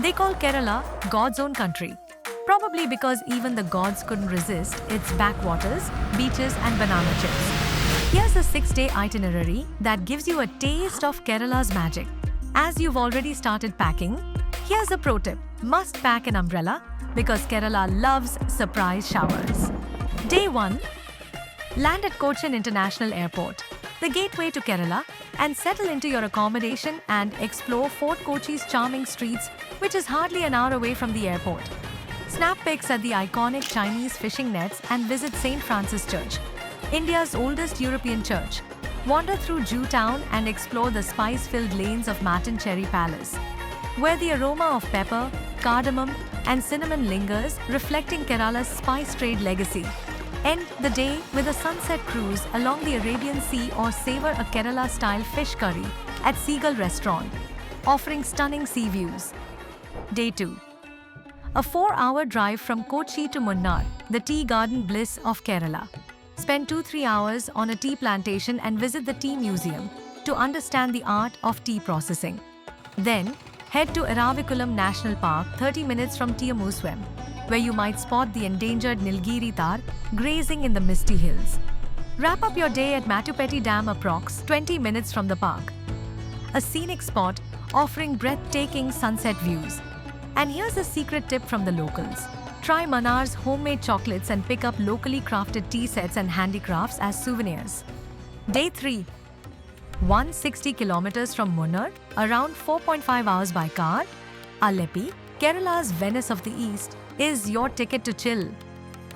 They call Kerala God's own country, probably because even the gods couldn't resist its backwaters, beaches, and banana chips. Here's a 6-day itinerary that gives you a taste of Kerala's magic. As you've already started packing, here's a pro tip. Must pack an umbrella because Kerala loves surprise showers. Day 1. Land at Cochin International Airport, the gateway to Kerala, and settle into your accommodation and explore Fort Kochi's charming streets, which is hardly an hour away from the airport. Snap pics at the iconic Chinese fishing nets and visit St. Francis Church, India's oldest European church. Wander through Jew Town and explore the spice-filled lanes of Matin Cherry Palace, where the aroma of pepper, cardamom, and cinnamon lingers, reflecting Kerala's spice trade legacy. End the day with a sunset cruise along the Arabian Sea or savor a Kerala-style fish curry at Seagull Restaurant, offering stunning sea views. Day 2. A 4-hour drive from Kochi to Munnar, the tea garden bliss of Kerala. Spend 2-3 hours on a tea plantation and visit the tea museum to understand the art of tea processing. Then, head to Eravikulam National Park 30 minutes from Tiamuswem, where you might spot the endangered Nilgiri tar grazing in the misty hills. Wrap up your day at Matupeti Dam approx 20 minutes from the park, a scenic spot offering breathtaking sunset views. And here's a secret tip from the locals. Try Mannar's homemade chocolates and pick up locally crafted tea sets and handicrafts as souvenirs. Day 3. 160 kilometers from Munnar, around 4.5 hours by car, Alleppey, Kerala's Venice of the East, is your ticket to chill.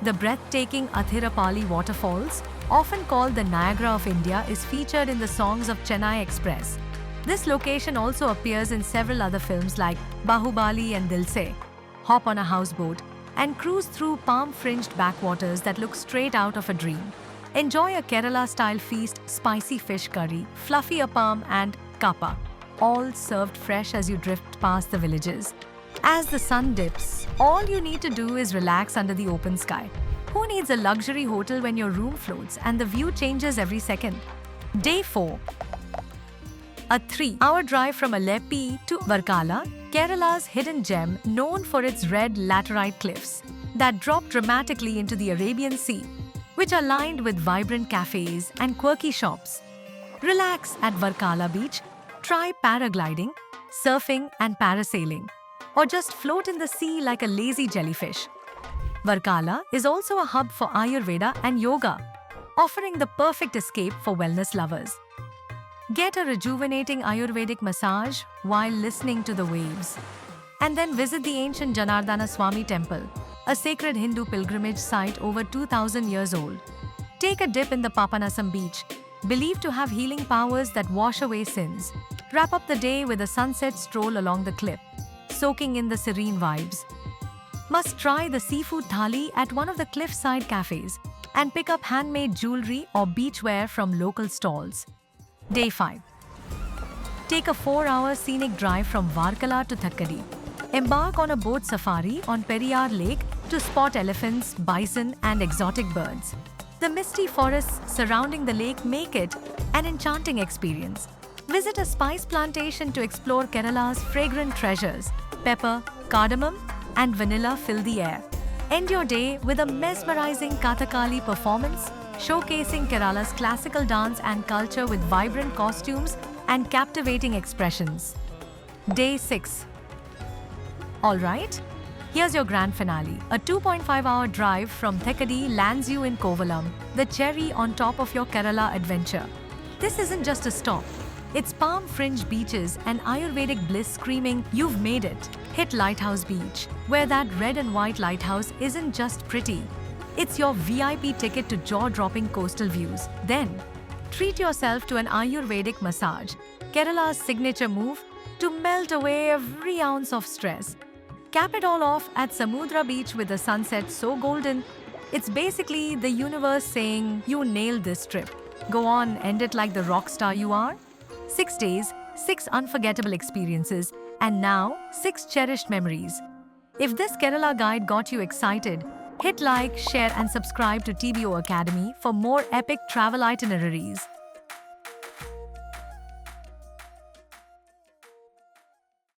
The breathtaking Athirapalli waterfalls, often called the Niagara of India, is featured in the songs of Chennai Express. This location also appears in several other films like Bahubali and Dil Se. Hop on a houseboat and cruise through palm-fringed backwaters that look straight out of a dream. Enjoy a Kerala-style feast, spicy fish curry, fluffy appam and kappa, all served fresh as you drift past the villages. As the sun dips, all you need to do is relax under the open sky. Who needs a luxury hotel when your room floats and the view changes every second? Day 4. A 3-hour drive from Alleppey to Varkala, Kerala's hidden gem known for its red laterite cliffs that drop dramatically into the Arabian Sea, which are lined with vibrant cafes and quirky shops. Relax at Varkala Beach, try paragliding, surfing and parasailing, or just float in the sea like a lazy jellyfish. Varkala is also a hub for Ayurveda and yoga, offering the perfect escape for wellness lovers. Get a rejuvenating Ayurvedic massage while listening to the waves. And then visit the ancient Janardana Swami temple, a sacred Hindu pilgrimage site over 2,000 years old. Take a dip in the Papanasam beach, believed to have healing powers that wash away sins. Wrap up the day with a sunset stroll along the cliff, soaking in the serene vibes. Must try the seafood thali at one of the cliffside cafes and pick up handmade jewelry or beachwear from local stalls. Day 5. Take a 4-hour scenic drive from Varkala to Thakkadi. Embark on a boat safari on Periyar Lake to spot elephants, bison, and exotic birds. The misty forests surrounding the lake make it an enchanting experience. Visit a spice plantation to explore Kerala's fragrant treasures. Pepper, cardamom, and vanilla fill the air. End your day with a mesmerizing Kathakali performance, showcasing Kerala's classical dance and culture with vibrant costumes and captivating expressions. Day 6. Alright, here's your grand finale. A 2.5-hour drive from Thekkady lands you in Kovalam, the cherry on top of your Kerala adventure. This isn't just a stop. It's palm-fringed beaches and Ayurvedic bliss screaming, "You've made it!" Hit Lighthouse Beach, where that red and white lighthouse isn't just pretty. It's your VIP ticket to jaw-dropping coastal views. Then, treat yourself to an Ayurvedic massage, Kerala's signature move, to melt away every ounce of stress. Cap it all off at Samudra Beach with a sunset so golden, it's basically the universe saying, "You nailed this trip. Go on, end it like the rock star you are." 6 days, 6 unforgettable experiences, and now 6 cherished memories. If this Kerala guide got you excited, hit like, share, and subscribe to TBO Academy for more epic travel itineraries.